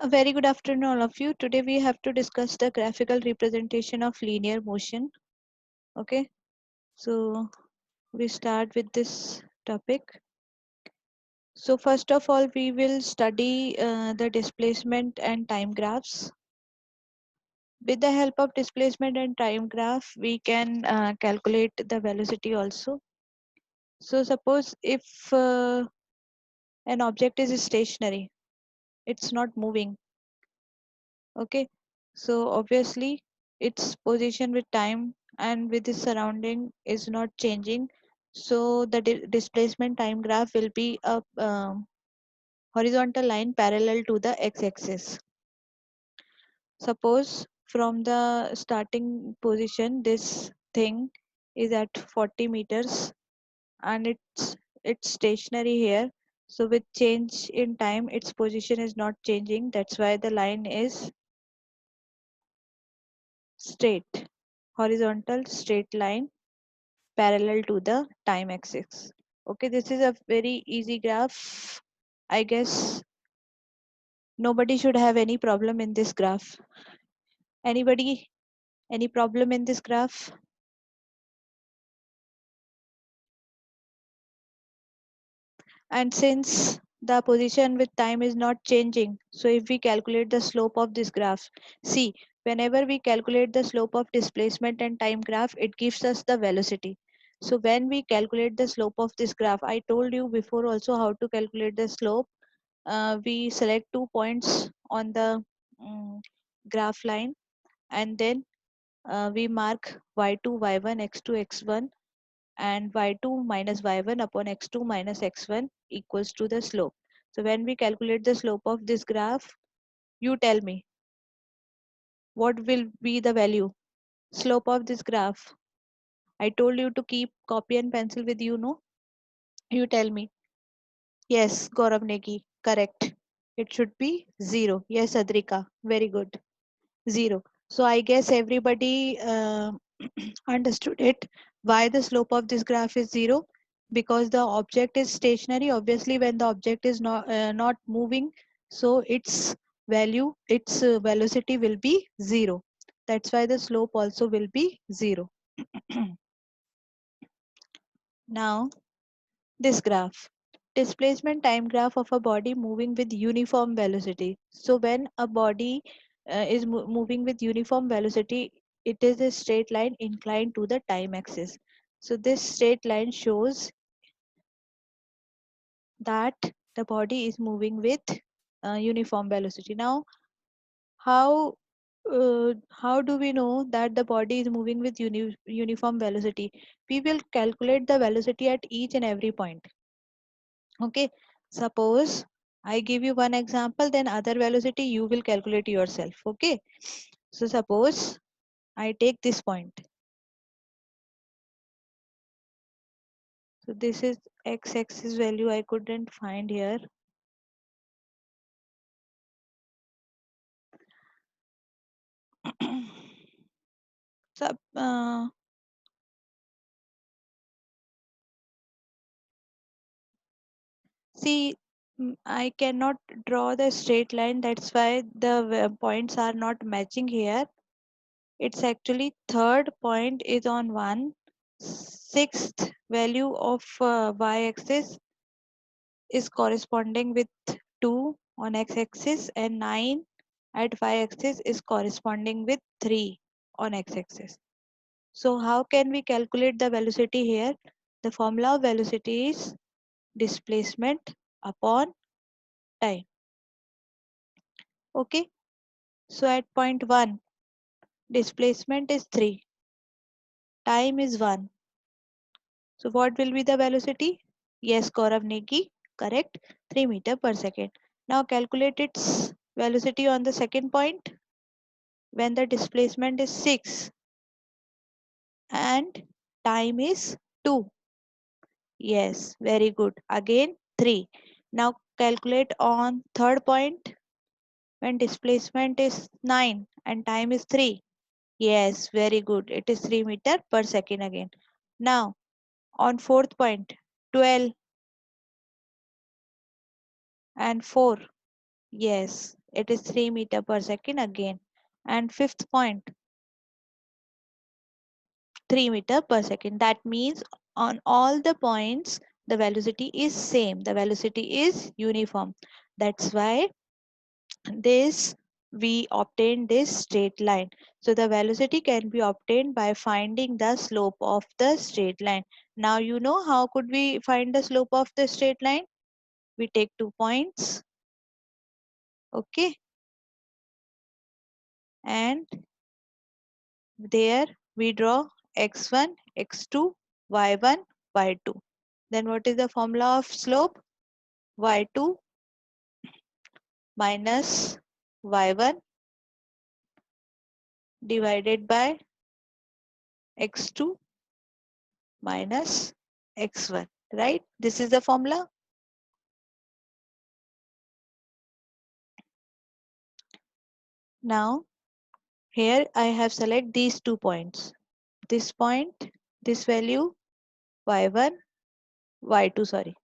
A very good afternoon, all of you. Today we have to discuss the graphical representation of linear motion. Okay, so we start with this topic. So first of all, we will study the displacement and time graphs. With the help of displacement and time graph, we can calculate the velocity also. So suppose if an object is stationary, it's not moving. Okay, so obviously its position with time and with its surrounding is not changing, so the displacement time graph will be a horizontal line parallel to the x-axis. Suppose from the starting position this thing is at 40 meters and it's stationary here, so with change in time its position is not changing, that's why the line is straight, horizontal straight line parallel to the time axis. Okay, this is a very easy graph. I guess nobody should have any problem in this graph. Anybody, any problem in this graph? And since the position with time is not changing, so if we calculate the slope of this graph, see, whenever we calculate the slope of displacement and time graph, it gives us the velocity. So when we calculate the slope of this graph, I told you before also how to calculate the slope. We select 2 points on the um, graph line, and then we mark y2 y1 x2 x1 and y2 minus y1 upon x2 minus x1 equals to the slope. So when we calculate the slope of this graph, you tell me what will be the value slope of this graph. I told you to keep copy and pencil with you, no? You tell me. Yes, Gaurav Negi, correct. It should be 0. Yes, Adrika, very good. 0. So I guess everybody understood it. Why the slope of this graph is 0? Because the object is stationary. Obviously, when the object is not moving, so its velocity will be 0. That's why the slope also will be 0. Now, this graph. Displacement time graph of a body moving with uniform velocity. So when a body is moving with uniform velocity, it is a straight line inclined to the time axis. So this straight line shows that the body is moving with uniform velocity. Now, how how do we know that the body is moving with uniform velocity? We will calculate the velocity at each and every point. Okay, suppose I give you one example, then other velocity you will calculate yourself. Okay, so suppose I take this point. So this is x-axis value I couldn't find here. So, see, I cannot draw the straight line. That's why the points are not matching here. It's actually third point is on 1, sixth value of y-axis is corresponding with 2 on x-axis, and 9 at y-axis is corresponding with 3 on x-axis. So how can we calculate the velocity here? The formula of velocity is displacement upon time. Okay, so at point 1, displacement is 3, time is 1. So what will be the velocity? Yes, Gaurav Negi, correct, 3 meter per second. Now calculate its velocity on the second point when the displacement is 6 and time is 2. Yes, very good. Again 3. Now calculate on third point when displacement is 9 and time is 3. Yes, very good. It is 3 meter per second again. Now on fourth point, 12 and 4. Yes, it is 3 meter per second again. And fifth point, 3 meter per second. That means on all the points, the velocity is same. The velocity is uniform. That's why this we obtain this straight line. So the velocity can be obtained by finding the slope of the straight line. Now you know how could we find the slope of the straight line? We take 2 points, okay, and there we draw x1, x2, y1, y2. Then what is the formula of slope? Y2 minus y1 divided by x2 minus x1, right? This is the formula. Now here I have select these 2 points. This point, this value y1, y2, sorry.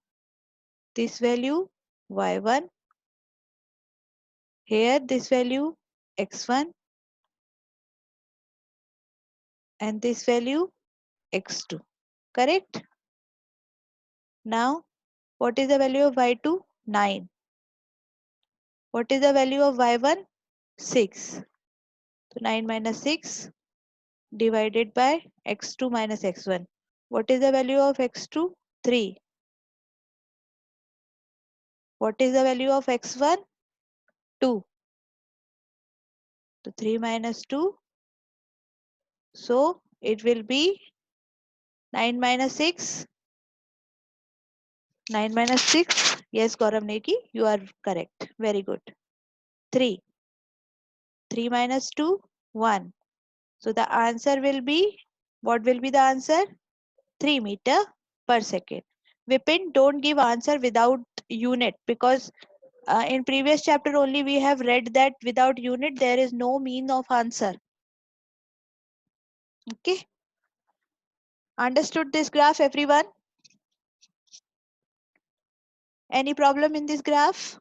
This value y1, here this value x1, and this value x2. Correct? Now what is the value of y2? 9. What is the value of y1? 6. So 9 minus 6 divided by x2 minus x1. What is the value of x2? 3. What is the value of x1? 2. So 3 minus 2. So it will be 9 minus 6. 9 minus 6. Yes, Gaurav Neki, you are correct. Very good. 3. 3 minus 2. 1. So the answer will be, what will be the answer? 3 meter per second. Vipin, don't give answer without unit, because in previous chapter only we have read that without unit there is no mean of answer. Okay. Understood this graph, everyone? Any problem in this graph?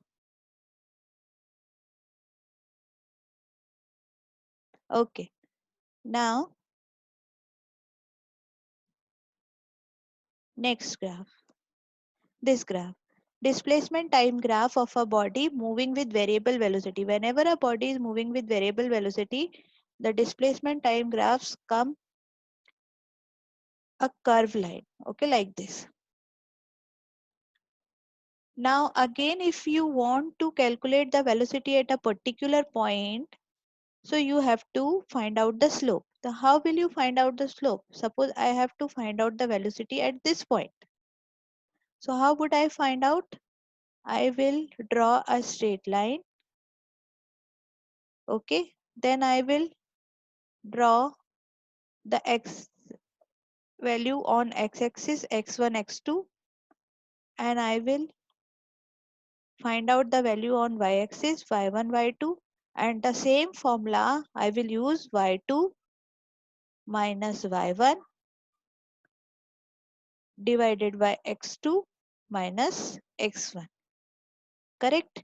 Okay. Now, next graph. This graph. Displacement time graph of a body moving with variable velocity. Whenever a body is moving with variable velocity, the displacement time graphs come a curved line. Okay, like this. Now again, if you want to calculate the velocity at a particular point, so you have to find out the slope. So how will you find out the slope? Suppose I have to find out the velocity at this point. So how would I find out? I will draw a straight line. Okay. Then I will draw the x value on x-axis x1, x2, and I will find out the value on y-axis y1, y2, and the same formula I will use y2 minus y1 divided by x2 minus x1. Correct?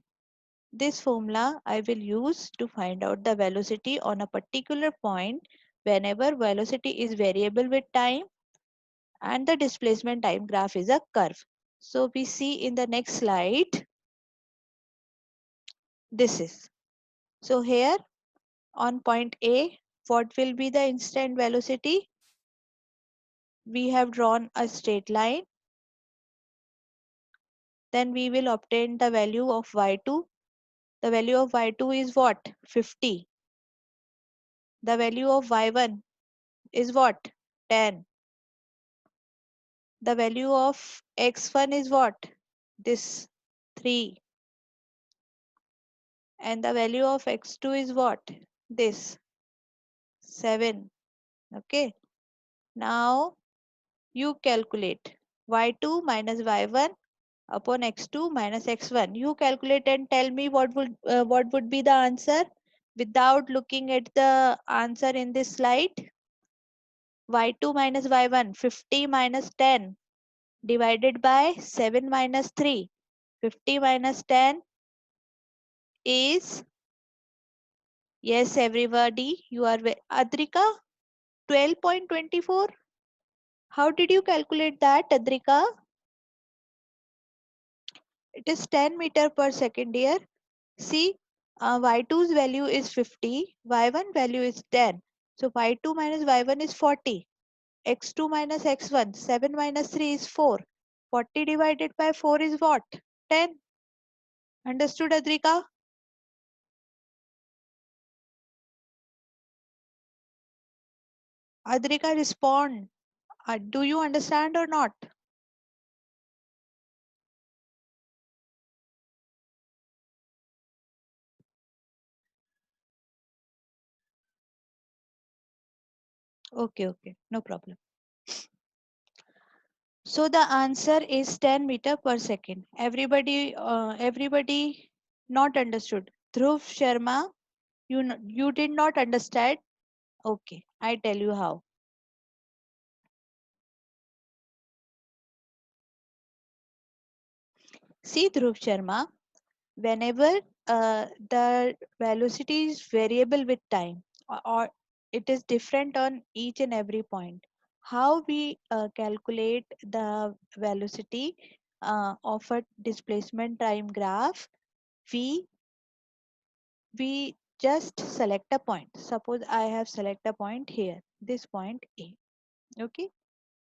This formula I will use to find out the velocity on a particular point whenever velocity is variable with time and the displacement time graph is a curve. So we see in the next slide, this is. So here on point A, what will be the instant velocity? We have drawn a straight line. Then we will obtain the value of y2. The value of y2 is what? 50. The value of y1 is what? 10. The value of x1 is what? This 3. And the value of x2 is what? This 7. Okay. Now you calculate y2 minus y1 upon x2 minus x1. You calculate and tell me what would be the answer without looking at the answer in this slide. Y2 minus y1, 50 minus 10 divided by 7 minus 3. 50 minus 10 is Yes, everybody, you are Adrika, 12.24. How did you calculate that, Adrika? It is 10 meter per second here. See, y2's value is 50, y1 value is 10. So y2 minus y1 is 40. X2 minus x1, 7 minus 3 is 4. 40 divided by 4 is what? 10. Understood, Adrika? Adrika, respond. Do you understand or not? Okay, okay, no problem. So the answer is 10 meter per second. Everybody not understood. Dhruv Sharma, you did not understand. Okay, I tell you how. See, Dhruv Sharma, whenever the velocity is variable with time, or it is different on each and every point, how we calculate the velocity of a displacement time graph, we we just select a point. Suppose I have select a point here, this point A. Okay,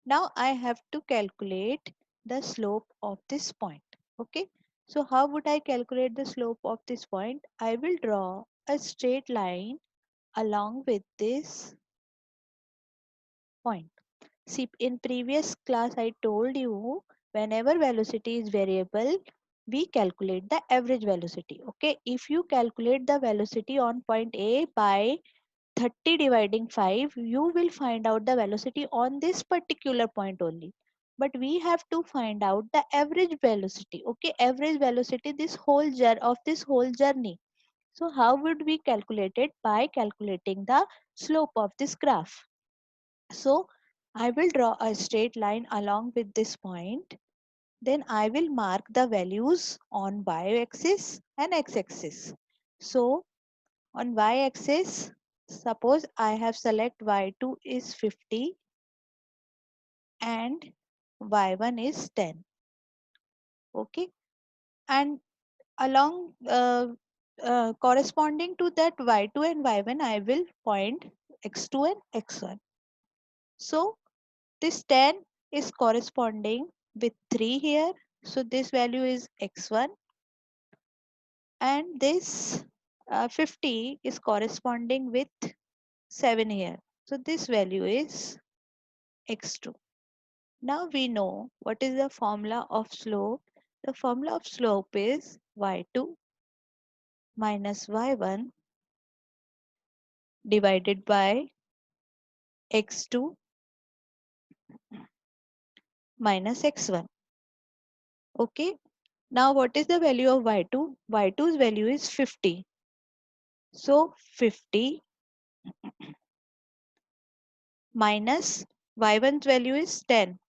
now I have to calculate the slope of this point. Okay, so how would I calculate the slope of this point? I will draw a straight line along with this point. See, in previous class I told you, whenever velocity is variable, we calculate the average velocity. Okay, if you calculate the velocity on point A by 30 dividing 5, you will find out the velocity on this particular point only. But we have to find out the average velocity. Okay, average velocity of this whole journey. So how would we calculate it? By calculating the slope of this graph. So I will draw a straight line along with this point. Then I will mark the values on y-axis and x-axis. So on y-axis, suppose I have select y2 is 50 and y1 is 10. Okay, and along corresponding to that y2 and y1, I will point x2 and x1. So this 10 is corresponding with 3 here. So this value is x1, and this 50 is corresponding with 7 here. So this value is x2. Now we know what is the formula of slope. The formula of slope is y2 minus y1 divided by x2 minus x1. Okay. Now what is the value of y2? Y2's value is 50. So 50 minus y1's value is 10.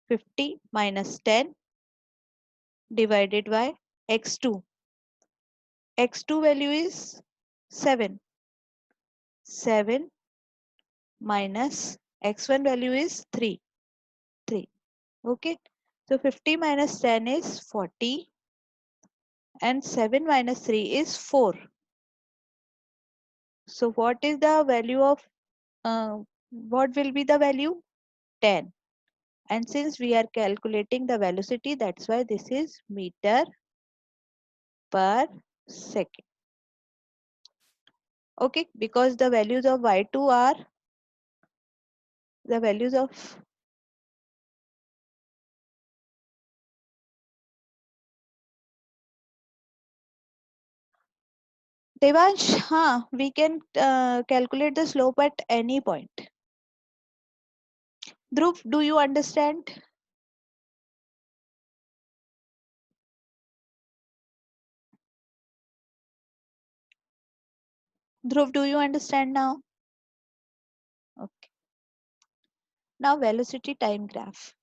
50 minus 10 divided by x2. x2 value is 7. 7 minus x1 value is 3. 3. Okay. So 50 minus 10 is 40 and 7 minus 3 is 4. So what will be the value? 10. And since we are calculating the velocity, that's why this is meter per second. Okay, because the values of y2 are the values of Devansh, we can calculate the slope at any point. Dhruv, do you understand? Dhruv, do you understand now? Okay. Now velocity time graph.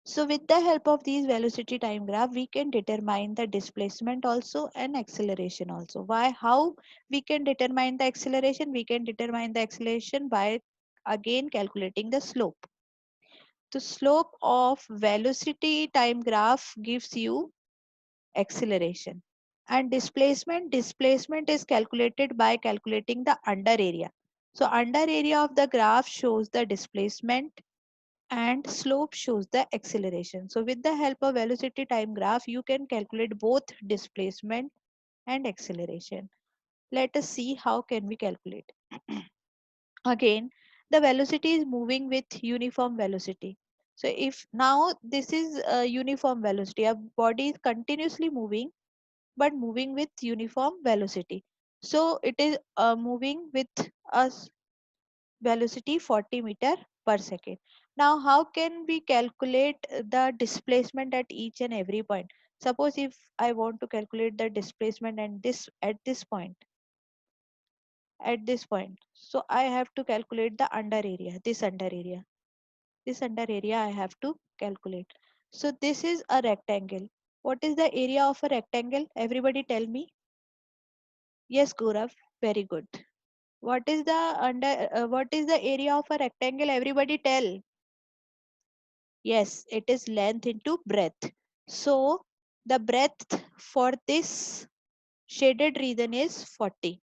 So with the help of these velocity time graph, we can determine the displacement also and acceleration also. Why? How we can determine the acceleration? We can determine the acceleration by again calculating the slope. The slope of velocity time graph gives you acceleration. And displacement is calculated by calculating the under area. So under area of the graph shows the displacement and slope shows the acceleration. So with the help of velocity time graph, you can calculate both displacement and acceleration. Let us see how can we calculate. Again, the velocity is moving with uniform velocity. So if now this is a uniform velocity, a body is continuously moving but moving with uniform velocity. So it is moving with a velocity 40 meter per second. Now how can we calculate the displacement at each and every point? Suppose if I want to calculate the displacement and this at this point, so I have to calculate the under area, this under area I have to calculate. So this is a rectangle. What is the area of a rectangle? Everybody tell me. Yes, Gaurav, very good. What is the area of a rectangle? Everybody tell. Yes, it is length into breadth. So the breadth for this shaded region is 40.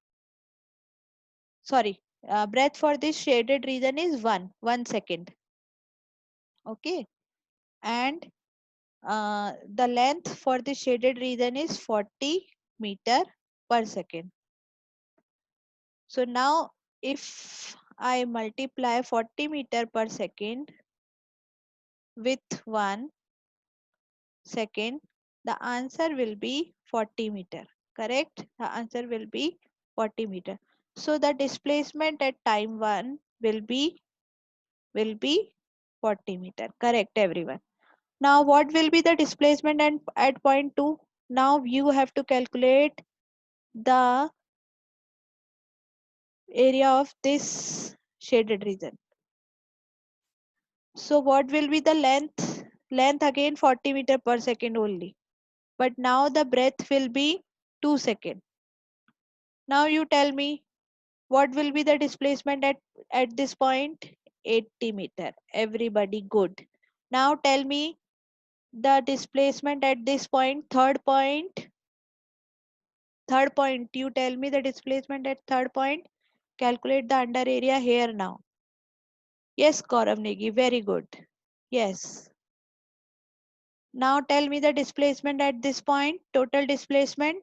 Sorry, breadth for this shaded region is 1 second. Okay, and the length for the shaded region is 40 meter per second. So now if I multiply 40 meter per second with 1 second, the answer will be 40 meter. Correct? The answer will be 40 meter. So the displacement at time 1 will be 40 meter. Correct, everyone. Now what will be the displacement and at point 2? Now you have to calculate the area of this shaded region. So what will be the length? Length again 40 meter per second only. But now the breadth will be 2 second. Now you tell me what will be the displacement at this point? 80 meter. Everybody good. Now tell me the displacement at this point, third point. Third point, you tell me the displacement at third point. Calculate the under area here now. Yes, Gaurav Negi, very good. Yes. Now tell me the displacement at this point, total displacement.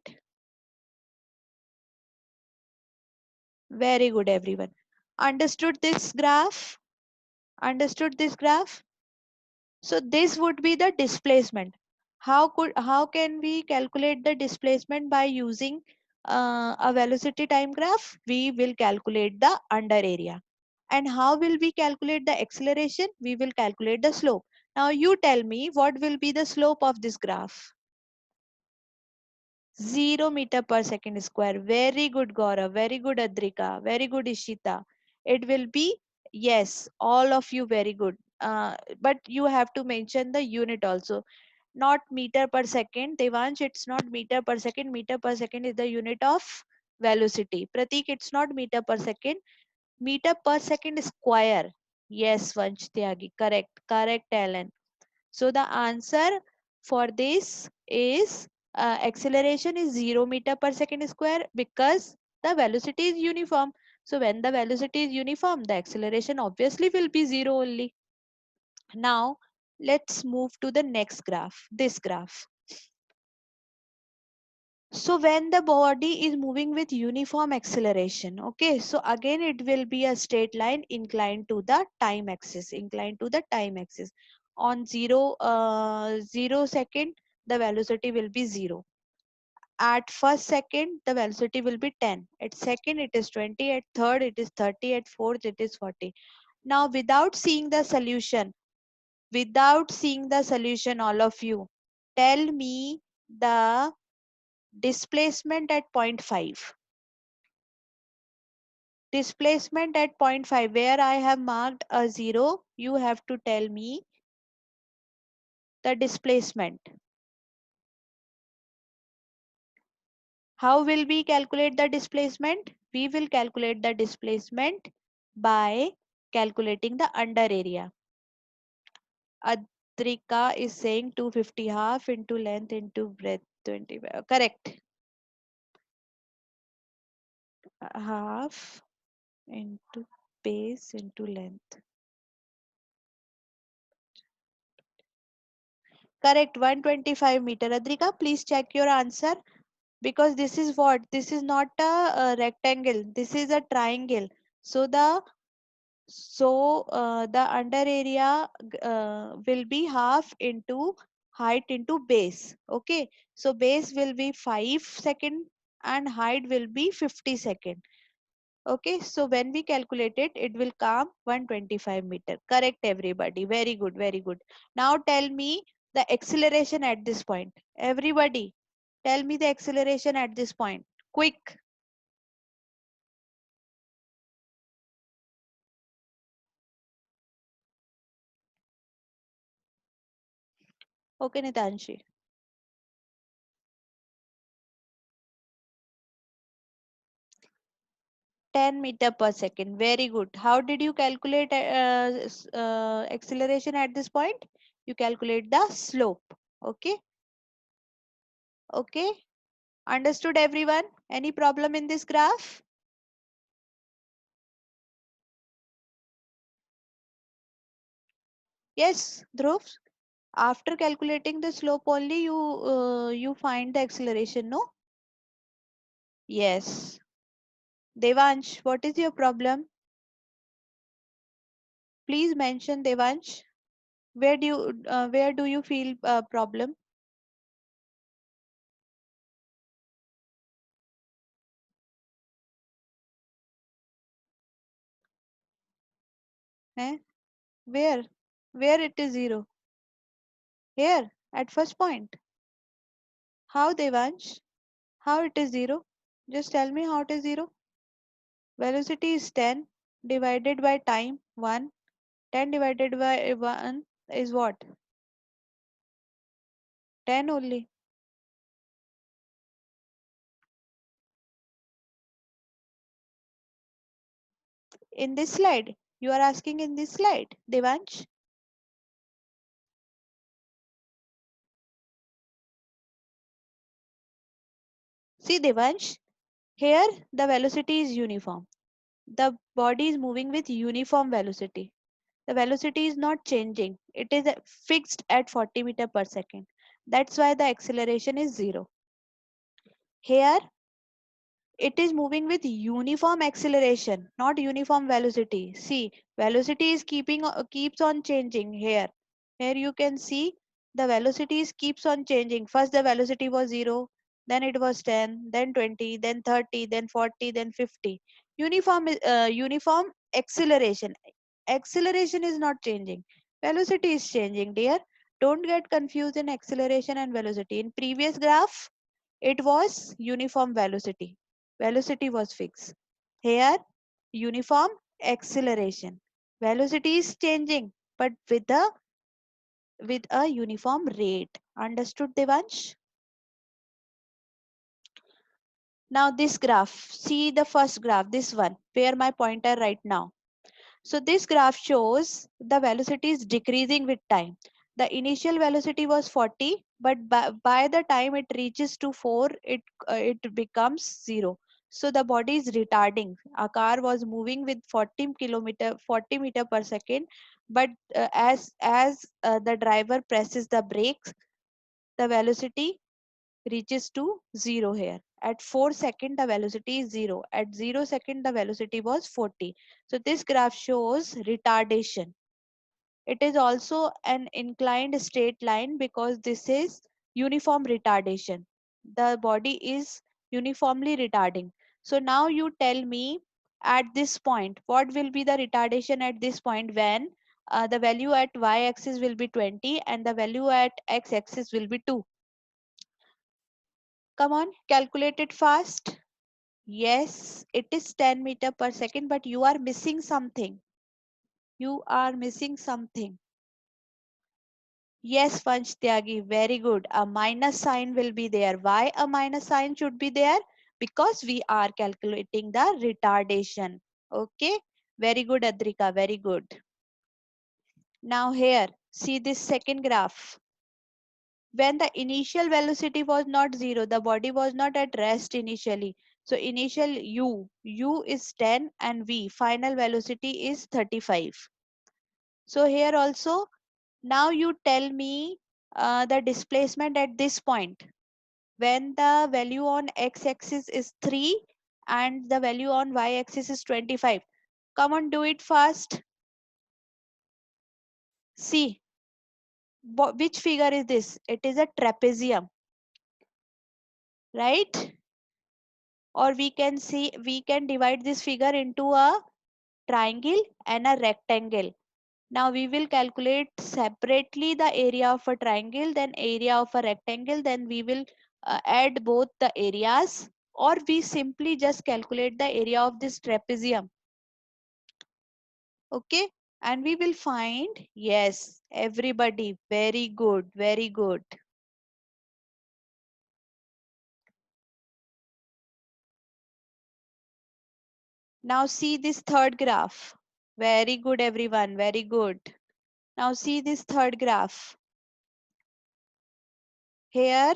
Very good, everyone. Understood this graph? Understood this graph? So this would be the displacement. How can we calculate the displacement by using a velocity time graph? We will calculate the under area. And how will we calculate the acceleration? We will calculate the slope. Now you tell me what will be the slope of this graph? 0 meter per second square. Very good, Gaurav. Very good, Adrika. Very good, Ishita. It will be, yes, all of you very good. But you have to mention the unit also. Not meter per second. Devansh, it's not meter per second. Meter per second is the unit of velocity. Pratik, it's not meter per second. Meter per second square. Yes, Vansh Tyagi. Correct. Correct, Alan. So the answer for this is acceleration is 0 meter per second square because the velocity is uniform. So when the velocity is uniform, the acceleration obviously will be 0 only. Now let's move to the next graph, this graph. So when the body is moving with uniform acceleration, okay, so again it will be a straight line inclined to the time axis, On 0 second, the velocity will be 0. At first second, the velocity will be 10. At second, it is 20. At third, it is 30. At fourth, it is 40. Now, without seeing the solution, all of you, tell me the displacement at point 5. Displacement at point 5, where I have marked a 0, you have to tell me the displacement. How will we calculate the displacement? We will calculate the displacement by calculating the under area. Adrika is saying 250 half into length into breadth 25. Correct. Half into base into length. Correct. 125 meter. Adrika, please check your answer, because this is what? This is not a rectangle. This is a triangle. So the under area will be half into height into base. Okay, so base will be 5 second and height will be 50 second. Okay, so when we calculate it, it will come 125 meter. Correct, everybody. Very good, very good. Now tell me the acceleration at this point. Everybody, tell me the acceleration at this point. Quick. Okay, Nitanshi. 10 meter per second. Very good. How did you calculate acceleration at this point? You calculate the slope. Okay. Okay. Understood, everyone? Any problem in this graph? Yes, Dhruv. After calculating the slope only, you find the acceleration, no? Yes. Devansh, what is your problem? Please mention, Devansh. Where do you feel problem? Eh? Where? Where it is zero? Here, at first point. How, Devansh? How it is zero? Just tell me how it is zero. Velocity is 10 divided by time 1. 10 divided by 1 is what? 10 only. In this slide, you are asking in this slide, Devansh. See, Devansh, here the velocity is uniform. The body is moving with uniform velocity. The velocity is not changing. It is fixed at 40 meter per second. That's why the acceleration is zero. Here it is moving with uniform acceleration, not uniform velocity. See, velocity is keeps on changing here. Here you can see the velocities keeps on changing. First the velocity was 0, then it was 10, then 20, then 30, then 40, then 50. Uniform acceleration. Acceleration is not changing. Velocity is changing, dear. Don't get confused in acceleration and velocity. In previous graph, it was uniform velocity. Velocity was fixed. Here, uniform acceleration. Velocity is changing, but with a uniform rate. Understood, Devansh? Now this graph. See the first graph, this one, where my pointer right now. So this graph shows the velocity is decreasing with time. The initial velocity was 40, but by the time it reaches to 4, it becomes 0. So the body is retarding. A car was moving with 40 meter per second, but as the driver presses the brakes, the velocity reaches to 0 here. At 4 second, the velocity is 0. At 0 second, the velocity was 40. So this graph shows retardation. It is also an inclined straight line because this is uniform retardation. The body is uniformly retarding. So now you tell me at this point, what will be the retardation at this point when the value at y-axis will be 20 and the value at x-axis will be 2. Come on, calculate it fast. Yes, it is 10 meter per second, but you are missing something. You are missing something. Yes, Vansh Tyagi, very good. A minus sign will be there. Why a minus sign should be there? Because we are calculating the retardation. Okay, very good, Adrika, very good. Now here, see this second graph. When the initial velocity was not zero, the body was not at rest initially. So initial u is 10 and v, final velocity is 35. So here also, now you tell me the displacement at this point when the value on x-axis is 3 and the value on y-axis is 25. Come on, do it fast. See, which figure is this? It is a trapezium, right? Or we can divide this figure into a triangle and a rectangle. Now we will calculate separately the area of a triangle, then area of a rectangle, then we will add both the areas, or we simply just calculate the area of this trapezium. Okay, and we will find, yes, everybody, very good, very good. Now see this third graph. Very good, everyone, very good. Now see this third graph. Here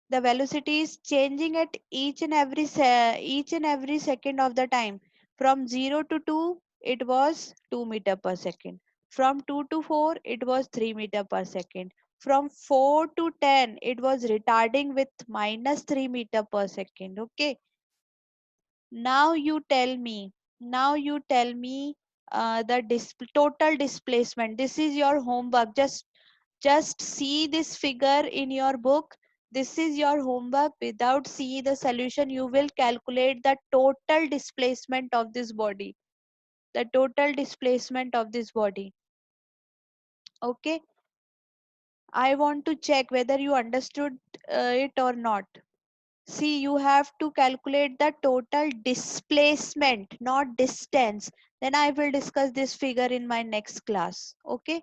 the velocity is changing at each and every second of the time. From 0 to 2 it was 2 meter per second. From 2 to 4 it was 3 meter per second. From 4 to 10 it was retarding with minus 3 meter per second. Okay, now you tell me, the total displacement. This is your homework. Just see this figure in your book. This is your homework. Without see the solution, you will calculate the total displacement of this body. The total displacement of this body. Okay. I want to check whether you understood it or not. See, you have to calculate the total displacement, not distance. Then I will discuss this figure in my next class. Okay.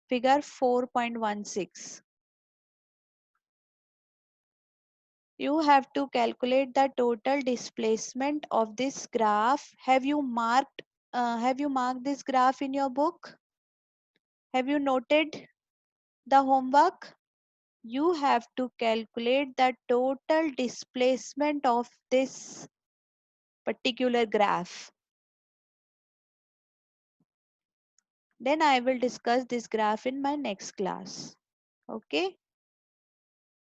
Figure 4.16. You have to calculate the total displacement of this graph. Have you marked this graph in your book? Have you noted the homework? You have to calculate the total displacement of this particular graph. Then I will discuss this graph in my next class. Okay.